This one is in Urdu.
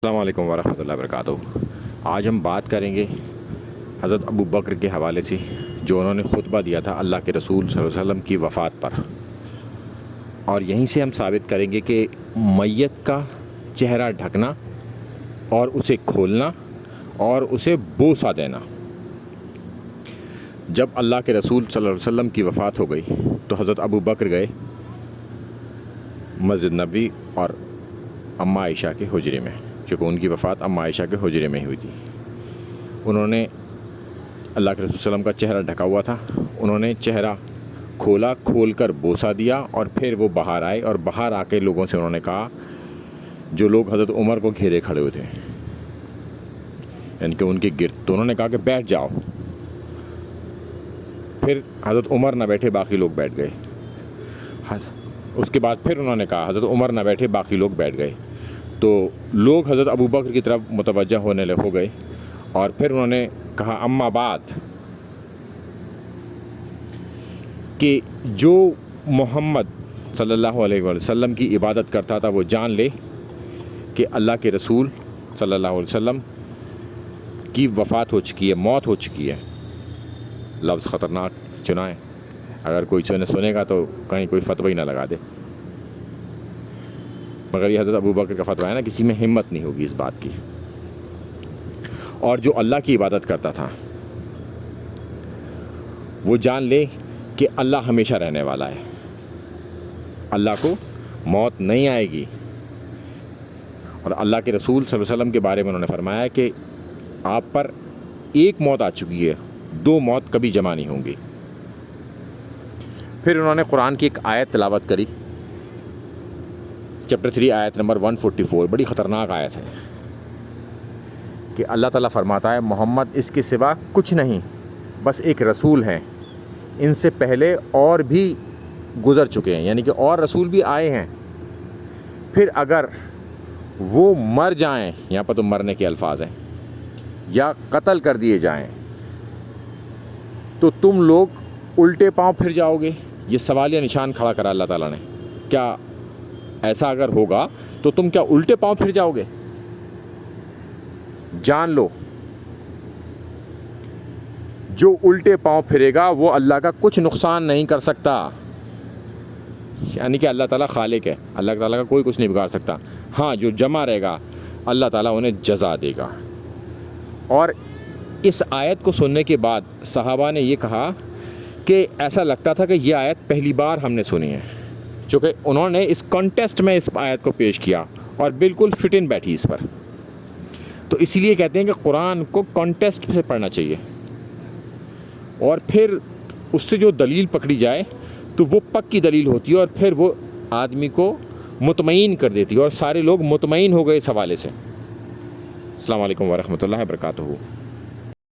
السلام علیکم ورحمۃ اللہ وبرکاتہ۔ آج ہم بات کریں گے حضرت ابو بکر کے حوالے سے، جو انہوں نے خطبہ دیا تھا اللہ کے رسول صلی اللہ علیہ وسلم کی وفات پر، اور یہیں سے ہم ثابت کریں گے کہ میت کا چہرہ ڈھکنا اور اسے کھولنا اور اسے بوسہ دینا، جب اللہ کے رسول صلی اللہ علیہ وسلم کی وفات ہو گئی تو حضرت ابو بکر گئے مسجد نبوی اور اماں عائشہ کے حجرے میں، کیونکہ ان کی وفات اماں عائشہ کے حجرے میں ہی ہوئی تھی۔ انہوں نے اللہ کے رسول صلی اللہ علیہ وسلم کا چہرہ ڈھکا ہوا تھا، انہوں نے چہرہ کھول کر بوسہ دیا، اور پھر وہ باہر آئے، اور باہر آ کے لوگوں سے انہوں نے کہا، جو لوگ حضرت عمر کو گھیرے کھڑے ہوئے تھے، یعنی کہ ان کے گرد، تو انہوں نے کہا کہ بیٹھ جاؤ۔ پھر حضرت عمر نہ بیٹھے، باقی لوگ بیٹھ گئے۔ اس کے بعد پھر انہوں نے کہا حضرت عمر نہ بیٹھے، باقی لوگ بیٹھ گئے، تو لوگ حضرت ابو بکر کی طرف متوجہ ہونے ہو گئے، اور پھر انہوں نے کہا اما بعد، کہ جو محمد صلی اللہ علیہ وسلم کی عبادت کرتا تھا وہ جان لے کہ اللہ کے رسول صلی اللہ علیہ وسلم کی وفات ہو چکی ہے، موت ہو چکی ہے۔ لفظ خطرناک چنا ہے، اگر کوئی سنے گا تو کہیں کوئی فتوی نہ لگا دے، مگر یہ حضرت ابو بکر کا فتویٰ ہے نا، کسی میں ہمت نہیں ہوگی اس بات کی۔ اور جو اللہ کی عبادت کرتا تھا وہ جان لے کہ اللہ ہمیشہ رہنے والا ہے، اللہ کو موت نہیں آئے گی۔ اور اللہ کے رسول صلی اللہ علیہ وسلم کے بارے میں انہوں نے فرمایا کہ آپ پر ایک موت آ چکی ہے، دو موت کبھی جمع نہیں ہوں گی۔ پھر انہوں نے قرآن کی ایک آیت تلاوت کری، چیپٹر 3 آیت نمبر 144، بڑی خطرناک آیت ہے، کہ اللہ تعالیٰ فرماتا ہے محمد اس کے سوا کچھ نہیں، بس ایک رسول ہیں، ان سے پہلے اور بھی گزر چکے ہیں، یعنی کہ اور رسول بھی آئے ہیں، پھر اگر وہ مر جائیں، یہاں پر تو مرنے کے الفاظ ہیں، یا قتل کر دیے جائیں تو تم لوگ الٹے پاؤں پھر جاؤ گے۔ یہ سوالیہ نشان کھڑا کرا اللہ تعالیٰ نے، کیا ایسا اگر ہوگا تو تم کیا الٹے پاؤں پھر جاؤ گے؟ جان لو جو الٹے پاؤں پھرے گا وہ اللہ کا کچھ نقصان نہیں کر سکتا، یعنی کہ اللہ تعالیٰ خالق ہے، اللہ تعالیٰ کا کوئی کچھ نہیں بگاڑ سکتا۔ ہاں جو جمع رہے گا اللہ تعالیٰ انہیں جزا دے گا۔ اور اس آیت کو سننے کے بعد صحابہ نے یہ کہا کہ ایسا لگتا تھا کہ یہ آیت پہلی بار ہم نے سنی ہے، چونکہ انہوں نے اس کانٹیسٹ میں اس آیت کو پیش کیا اور بالکل فٹ ان بیٹھی اس پر، تو اسی لیے کہتے ہیں کہ قرآن کو کانٹیسٹ سے پڑھنا چاہیے، اور پھر اس سے جو دلیل پکڑی جائے تو وہ پکی دلیل ہوتی ہے، اور پھر وہ آدمی کو مطمئن کر دیتی ہے، اور سارے لوگ مطمئن ہو گئے اس حوالے سے۔ السلام علیکم ورحمۃ اللہ وبرکاتہ۔